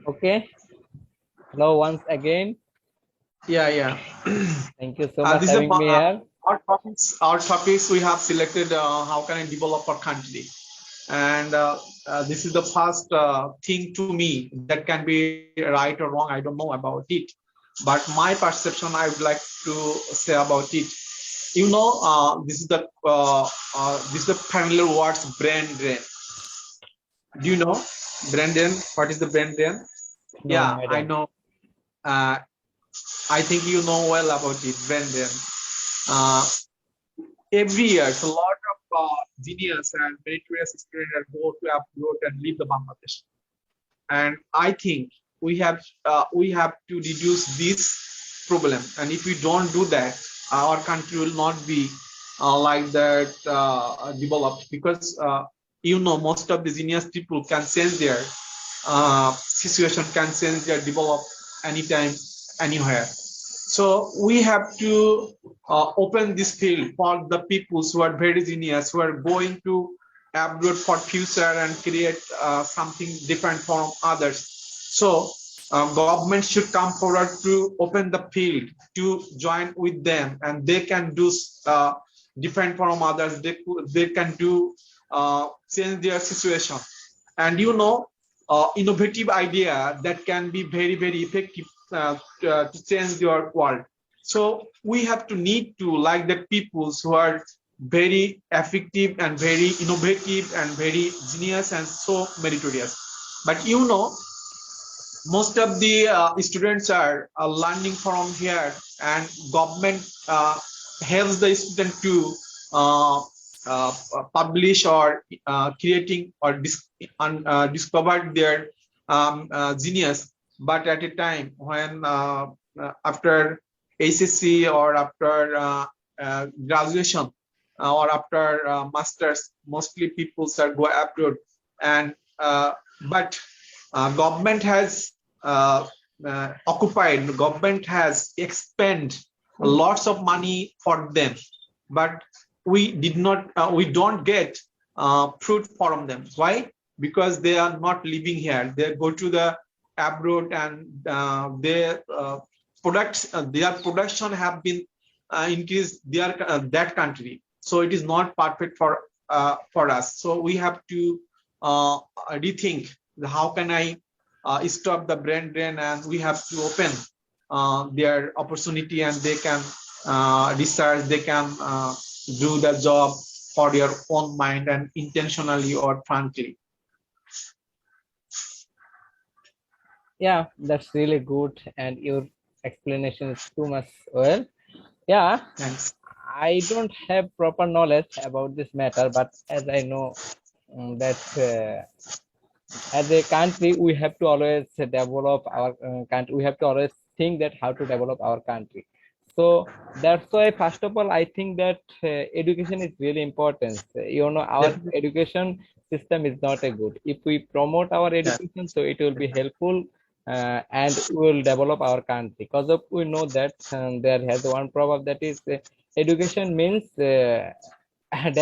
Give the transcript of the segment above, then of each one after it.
Okay. Hello once again. Yeah. Thank you so much This is having me here. our topics. Our topics we have selected. How can I develop our country? And this is the first thing to me that can be right or wrong. I don't know about it, but my perception I would like to say about it. This is the familiar words brain drain. Do you know brain drain? What is the brain drain? No, Yeah, I I don't. know. Uh, I think you know well about it, brain drain. Uh, every year, so a lot of genius and meritorious students go to abroad and leave the Bangladesh. And I think we have to reduce this problem. And if we don't do that, our country will not be like that developed because most of the genius people can change their situation, can change their develop anytime, anywhere. So we have to open this field for the people who are very genius, who are going to abroad for future and create something different from others. So government should come forward to open the field to join with them, and they can do different from others. They can do change their situation, and innovative idea that can be very effective to change your world. So we have to need to like the people who are very effective and very innovative and very genius and so meritorious. But most of the students are learning from here, and government helps the student to uh, publish or creating or discover their genius. But at a time when after HSC or after graduation or after masters, mostly people are go abroad, and but government has occupied, government has expend lots of money for them, but we don't get fruit from them. Why? Because they are not living here. They go to the abroad, and their production have been increased that country. So it is not perfect for us. So we have to rethink how can I stop the brain drain, and we have to open their opportunity, and they can research, they can do the job for your own mind and intentionally or frankly. Yeah, that's really good, and your explanation is too much well. Yeah, Thanks. I don't have proper knowledge about this matter, but as I know that as a country we have to always develop our country. We have to always think that how to develop our country. So that's why first of all I think that education is really important. Our Definitely. education system is not a good. If we promote our Yeah. education, so it will be helpful, and we will develop our country. Because of we know that there has one proverb that is education means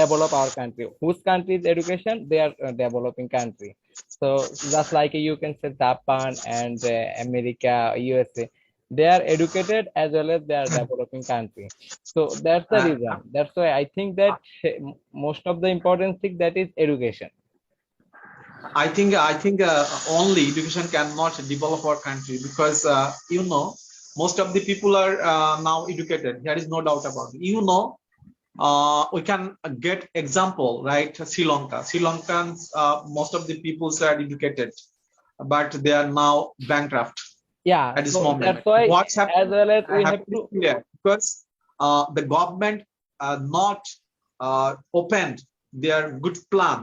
develop our country. Whose country is education? They are developing country. So just like you can say Japan and America, USA, they are educated as well as they are developing country. So that's the Uh, reason. That's why I think that most of the important thing that is education. I think only education cannot develop our country because most of the people are now educated. There is no doubt about it. We can get example, right? Sri Lanka. Sri Lankans, most of the people are educated, but they are now bankrupt Yeah. at this So moment. that's why What's as happening? well as we have Happening is to. clear because the government not opened their good plan.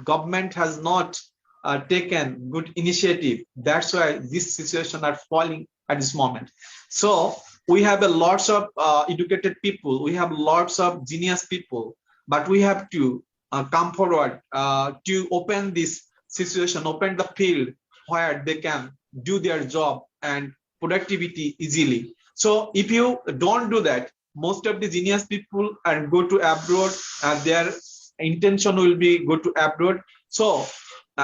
Government has not taken good initiative. That's why this situation are falling at this moment. So we have a lots of educated people. We have lots of genius people, but we have to come forward to open this situation, open the field where they can do their job and productivity easily. So if you don't do that, most of the genius people and go to abroad, and their intention will be go to abroad. So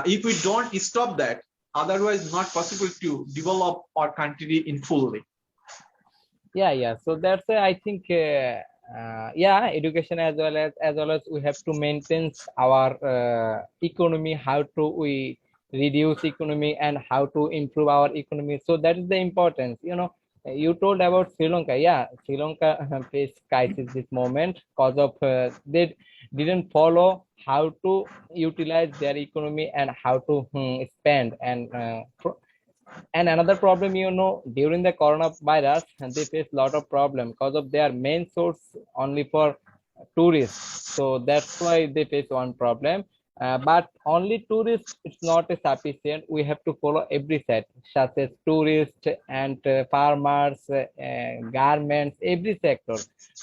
if we don't stop that, otherwise not possible to develop our country in fully. Yeah. So that's why I think yeah, education as well as we have to maintain our economy, how to we reduce economy and how to improve our economy. So that is the importance. You told about Sri Lanka. Yeah, Sri Lanka face crisis this moment because of they didn't follow how to utilize their economy and how to spend and another problem, during the coronavirus, they face a lot of problem because of their main source only for tourists. So that's why they face one problem. But only tourists, it's not sufficient. We have to follow every side, such as tourists and farmers, garments, every sector.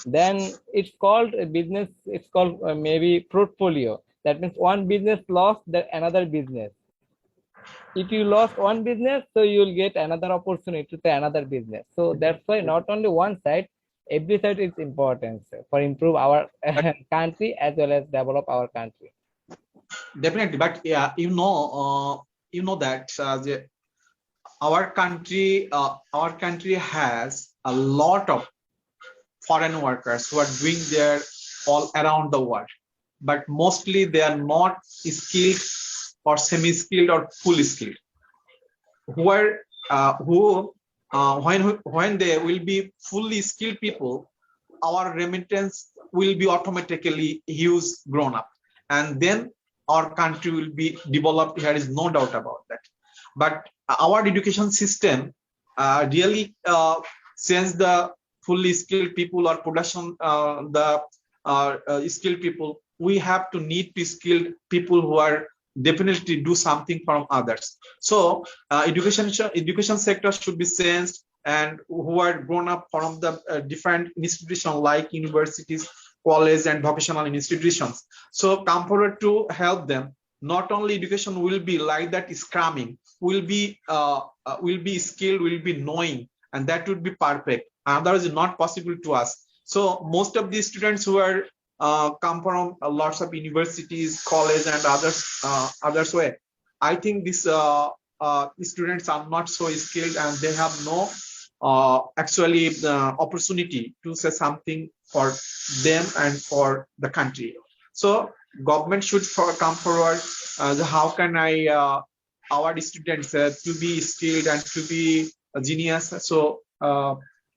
Then it's called a business. It's called maybe portfolio. That means one business lost, the another business. If you lost one business, so you'll get another opportunity to another business. So that's why not only one side, every side is important for improve our But country as well as develop our country. definitely, but yeah, you know that our country has a lot of foreign workers who are doing there all around the world, but mostly they are not skilled or semi-skilled or fully skilled. Who are who when they will be fully skilled people, our remittance will be automatically huge grown up, and then our country will be developed. There is no doubt about that. But our education system really sends the fully skilled people or production the skilled people. We have to need to skilled people who are definitely do something from others. So education sector should be sensed, and who are grown up from the different institutions like universities, college, and vocational institutions. So come forward to help them. Not only education will be like that scrumming, will be skilled, will be knowing, and that would be perfect. Otherwise, not possible to us. So most of the students who are come from lots of universities, college, and others way. I think these students are not so skilled, and they have no actually the opportunity to say something for them and for the country. So government should come forward. How can I our students to be skilled and to be a genius? So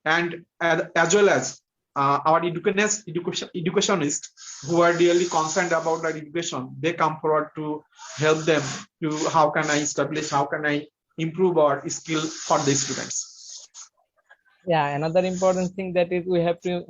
and as well as our educationists who are really concerned about their education, they come forward to help them to how can I establish, how can I improve our skill for the students. Yeah, another important thing that is we have to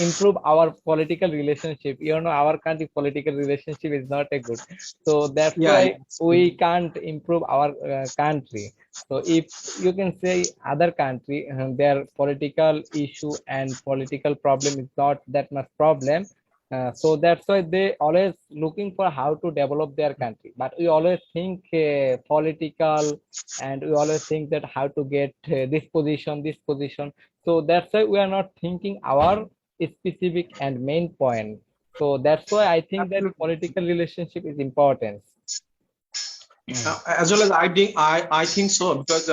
improve our political relationship. Our country political relationship is not a good. So that's Yeah, why we can't improve our country. So if you can say other country, their political issue and political problem is not that much problem. So that's why they always looking for how to develop their country. But we always think political, and we always think that how to get this position, this position. So that's why we are not thinking our specific and main point. So that's why I think that absolutely. political relationship is important. As well as I think so, because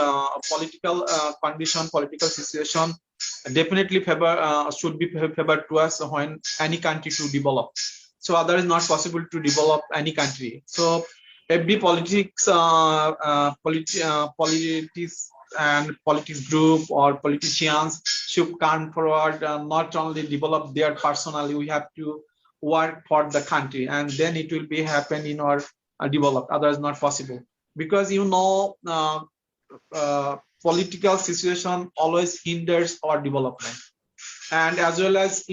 political condition, political situation definitely should be favored to us when any country to develop. So otherwise not possible to develop any country. So every politics and politics group or politicians should come forward, not only develop their personally. We have to work for the country, and then it will be happen in our developed. Otherwise not possible, because political situation always hinders our development. And as well as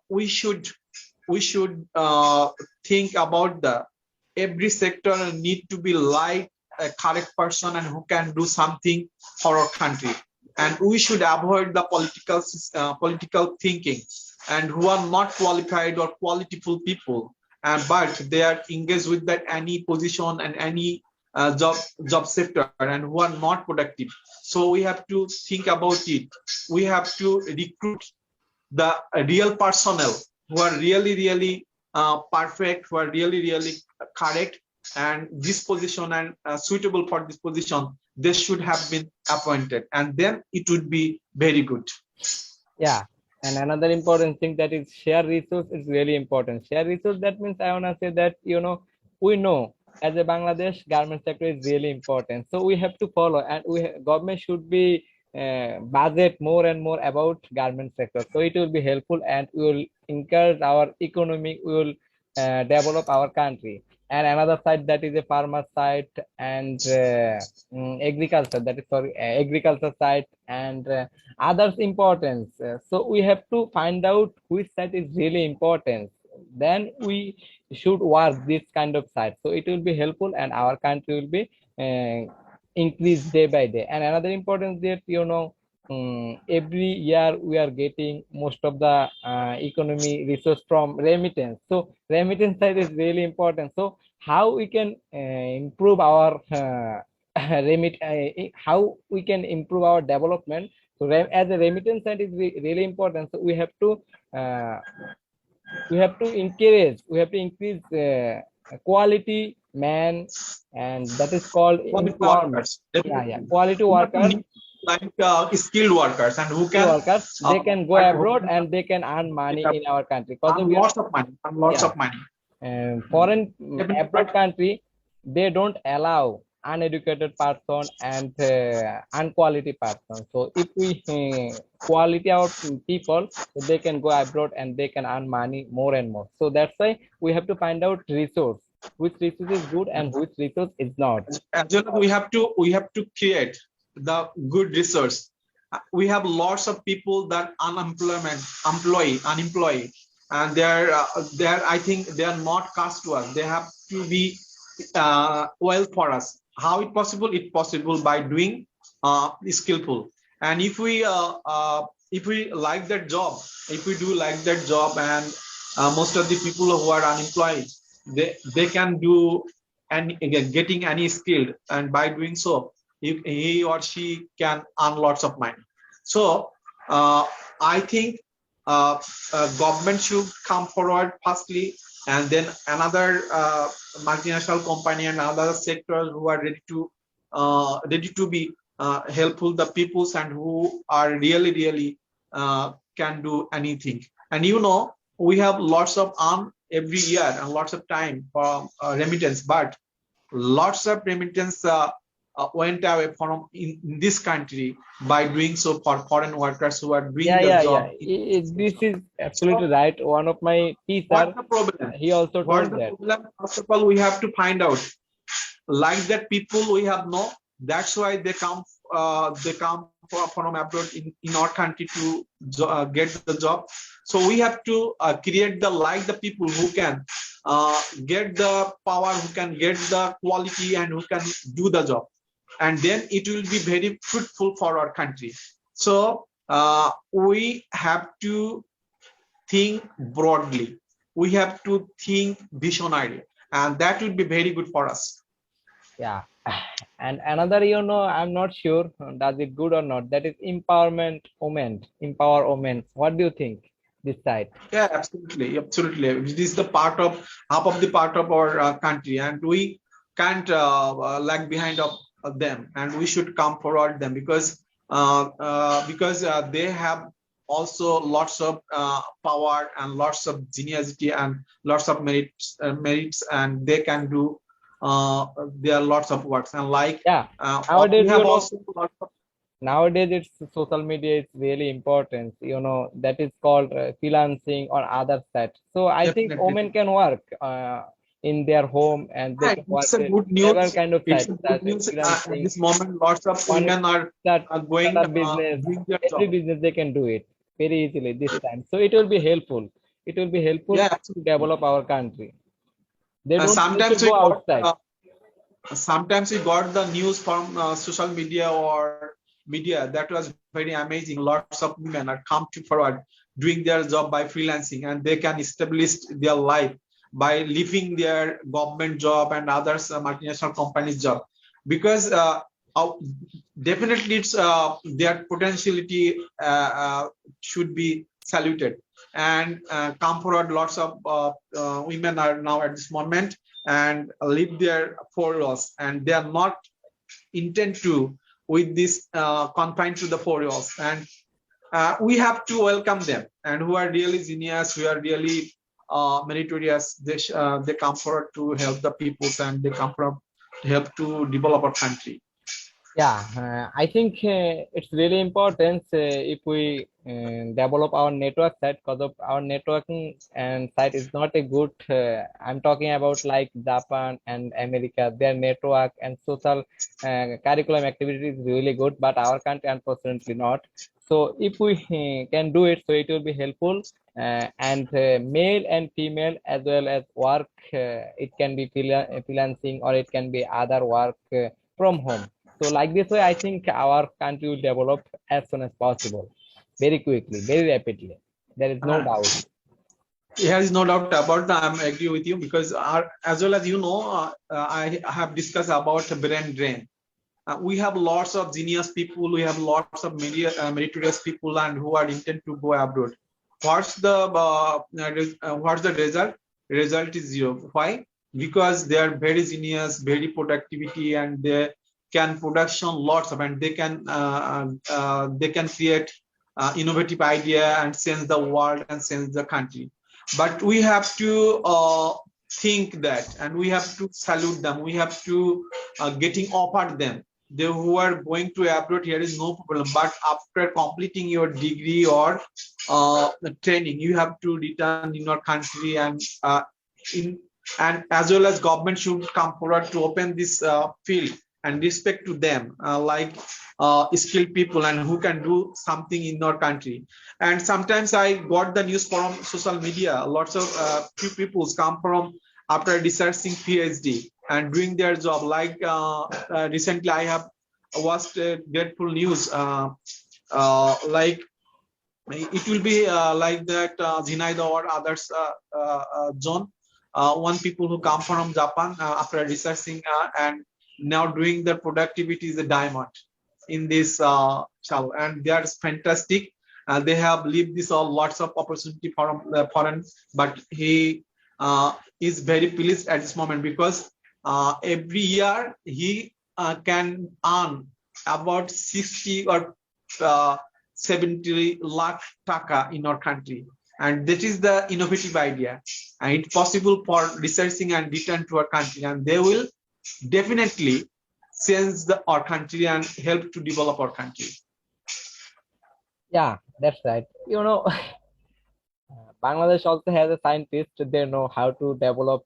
we should think about the every sector need to be like a correct person and who can do something for our country. And we should avoid the political thinking, and who are not qualified or qualityful people, but they are engaged with that any position and any job sector, and who are not productive. So we have to think about it. We have to recruit the real personnel who are really perfect, who are really correct, and this position and suitable for this position, they should have been appointed, and then it would be very good. Yeah. And another important thing, that is share resource, is really important. Share resource, that means I wanna say that, we know as a Bangladesh, garment sector is really important. So we have to follow, and government should be budget more and more about garment sector. So it will be helpful, and we will encourage our economy. We will develop our country. And another side, that is a farmer side, and agriculture, that is, sorry, agriculture side, and others importance. So we have to find out which side is really important. Then we should work this kind of side. So it will be helpful, and our country will be increased day by day. And another important that, every year we are getting most of the economy resource from remittance. So remittance side is really important. So how we can improve our how we can improve our development. So as a remittance side is really important. So uh, we have to increase quality man, and that is called Quality empowerment. workers, Yeah, yeah, definitely. quality We have to workers, need like skilled workers, and who skilled can workers. They can go who abroad, can and they can earn money in our country. Because earn of your, lots of money, and lots yeah, of money. foreign Definitely. abroad country, they don't allow uneducated person and unquality person. So if we quality our people, so they can go abroad and they can earn money more and more. So that's why we have to find out resource, which resource is good and which resource is not. As well as we have to create the good resource. We have lots of people that unemployed, and they're I think they are not cast to us. They have to be well for us. How it possible? It possible by doing skillful. And if we like that job, if we do like that job, and most of the people who are unemployed, they can do, and again getting any skill, and by doing so he or she can earn lots of money. So I think government should come forward firstly, and then another multinational company and other sectors who are ready to be helpful the peoples, and who are really can do anything. And we have lots of every year and lots of time for remittance, but lots of remittance went away from in this country by doing so for foreign workers who are doing Yeah, the yeah, yeah. job. This is absolutely So right. One of my what's teacher, the problem? he also What's told the that. problem? First of all, we have to find out, like that people we have no. That's why they come from abroad in our country to get the job. So we have to create the people who can get the power, who can get the quality, and who can do the job, and then it will be very fruitful for our country. So we have to think broadly. We have to think visionary, and that will be very good for us. Yeah. And another, I'm not sure does it good or not. That is empowerment women, empower women. What do you think? This side. Yeah, absolutely. It is the part of half of the part of our country, and we can't lag behind of them, and we should come forward them, because they have also lots of power and lots of geniusity and lots of merits, and they can do there are lots of works, and like Yeah. we Nowadays, have also lots of. nowadays it's social media is really important. That is called freelancing on other sites. So I think Definitely. women can work in their home, and they Yeah, can work it's a in good several news. kind of It's sites, a good that news. At freelancing. this moment, lots of One women are start going a business, doing their every job. business they can do it very easily this time. So it will be helpful. It will be helpful Yeah, to absolutely. develop our country. They don't need to Sometimes we go got outside. the news from social media or media that was very amazing. Lots of women are come to forward doing their job by freelancing, and they can establish their life by leaving their government job and others multinational companies job, because uh, definitely it's their potentiality should be saluted. and come forward. Lots of women are now at this moment and leave their four walls, and they are not intent to with this confined to the four walls. And we have to welcome them, and who are really genius, who are really meritorious. They come forward to help the peoples, and they come forward to help to develop our country. Yeah, I think it's really important if we develop our network side, because of our networking and site is not a good. I'm talking about like Japan and America. Their network and social curriculum activity is really good, but our country unfortunately not. So if we can do it, so it will be helpful. And male and female as well as work, it can be freelancing or it can be other work from home. So like this way, I think our country will develop as soon as possible, very quickly, very rapidly. There is no Uh, doubt. There is no doubt about that. I agree with you because as well as I have discussed about brain drain. We have lots of genius people. We have lots of meritorious people, and who are intent to go abroad. What's the result? Result is zero. Why? Because they are very genius, very productivity, and they can production lots of, and they can create innovative idea and change the world and change the country. But we have to think that, and we have to salute them. We have to getting offered them. They who are going to abroad, here is no problem. But after completing your degree or training, you have to return in your country, and in and as well as government should come forward to open this field and respect to them, like skilled people and who can do something in our country. And sometimes I got the news from social media. Lots of few people come from after researching PhD and doing their job. Like recently, I have watched dreadful news. Like it will be like that Zinaida or others, John. One people who come from Japan after researching and now doing the productivity is a diamond in this channel, and they are fantastic. They have lived this all lots of opportunity from the foreign, but he is very pleased at this moment because every year he can earn about 60 or 70 lakh taka in our country. And that is the innovative idea. And it's possible for researching and return to our country. And they will definitely change our country and help to develop our country. Yeah, that's right. Bangladesh also has a scientist. They know how to develop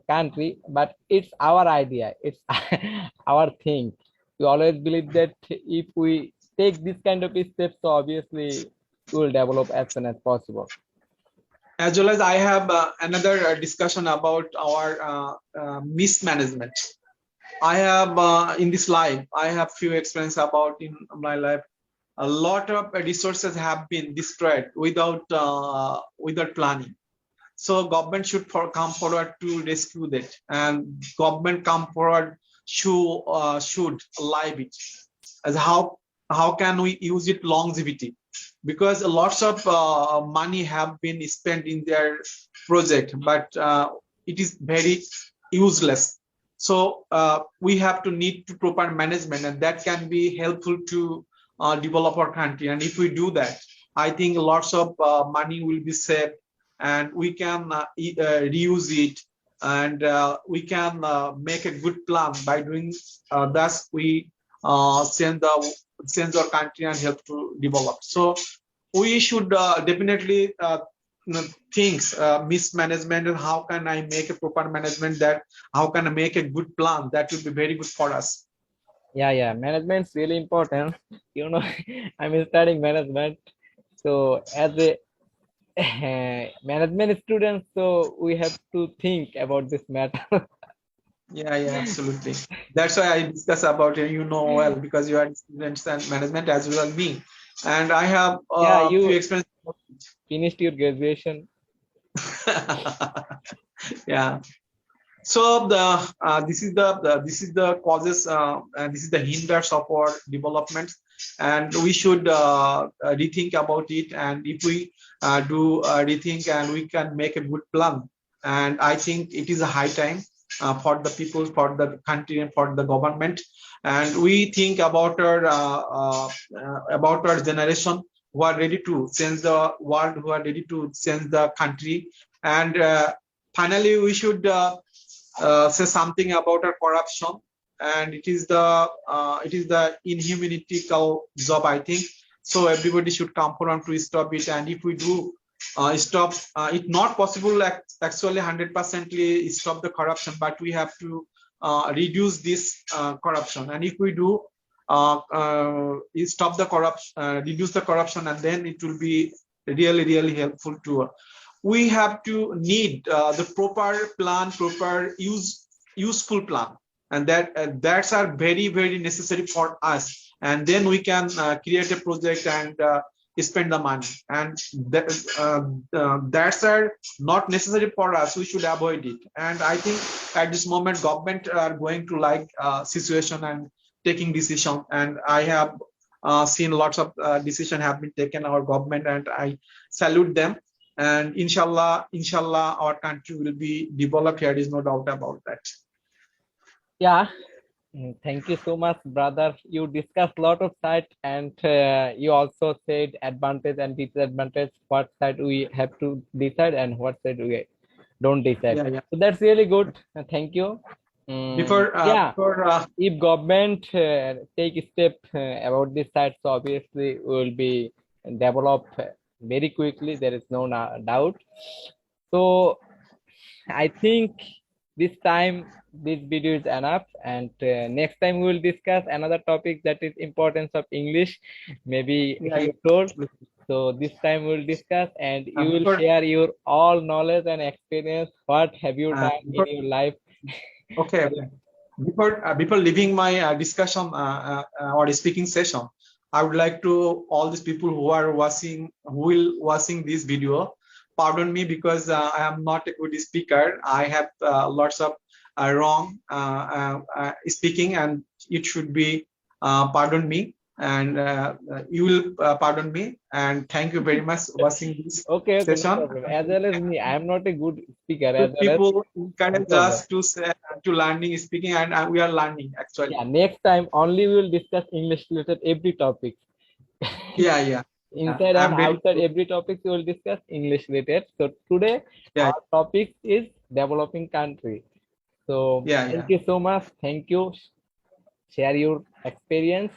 country, but it's our idea. It's our thing. We always believe that if we take this kind of steps, so obviously we will develop as soon as possible. As well as I have another discussion about our mismanagement. I have in this life, I have few experience about in my life. A lot of resources have been destroyed without planning. So government should come forward to rescue that, and government come forward should live it as how can we use it longevity, because lots of money have been spent in their project, but it is very useless. So we have to need to proper management, and that can be helpful to develop our country. And if we do that, I think lots of money will be saved, and we can reuse it, and we can make a good plan. By doing thus, we change our country and help to develop. So we should definitely think mismanagement, and how can I make a proper management, that how can I make a good plan that will be very good for us. Yeah, management's really important. I'm studying management, so as a management student, so we have to think about this matter. Yeah, absolutely. That's why I discuss about it. You know well because you are students and management as well as me, and I have Yeah, a few you experience. finished your graduation. Yeah. So this is the causes, and this is the hinders of our development, and we should rethink about it. And if we do rethink, and we can make a good plan. And I think it is a high time for the people, for the country, and for the government. And we think about our generation who are ready to change the world, who are ready to change the country. And finally, we should say something about our corruption. And it is the inhumanity job, I think. So everybody should come forward to stop it. And if we do stop it, not possible actually 100% stop the corruption, but we have to reduce this corruption. And if we do stop the corruption, reduce the corruption, and then it will be really helpful to we have to need the proper plan, proper useful plan. And that's are very necessary for us. And then we can create a project and spend the money. And that's are not necessary for us. We should avoid it. And I think at this moment government are going to like situation and taking decision. And I have seen lots of decision have been taken our government, and I salute them. And inshallah our country will be developed. There is no doubt about that. Yeah. Thank you so much, brother. You discussed a lot of side, and you also said advantage and disadvantage, what side we have to decide and what side we don't decide. Yeah. So that's really good. Thank you. Before if government take a step about this side, so obviously we will be developed very quickly. There is no doubt. So I think this time this video is enough, and next time we will discuss another topic, that is importance of English. Maybe he told. So this time we will discuss, and you will share your all knowledge and experience. What have you done in your life? Okay. Before leaving my discussion or speaking session, I would like to all these people who will watching this video, pardon me, because I am not a good speaker. I have lots of wrong speaking, and it should be pardon me. And you will pardon me. And thank you very much watching this Okay, session. no problem. As well as me, I am not a good speaker. As well People encourage us to learning speaking, and we are learning actually. Yeah, next time only we will discuss English related every topic. Yeah. Inside and outside every topic we will discuss English related. So today our topic is developing country. So thank you so much. Thank you. Share your experience.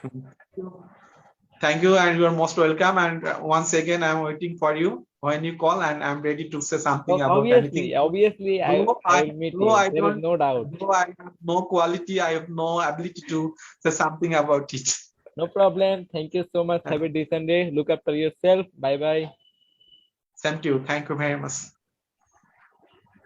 Thank you, and you are most welcome. And once again, I'm waiting for you when you call, and I'm ready to say something about anything. Obviously, I will meet you. There is no doubt. No, I have no quality. I have no ability to say something about it. No problem. Thank you so much. Have a decent day. Look after yourself. Bye bye. Thank you. Thank you very much.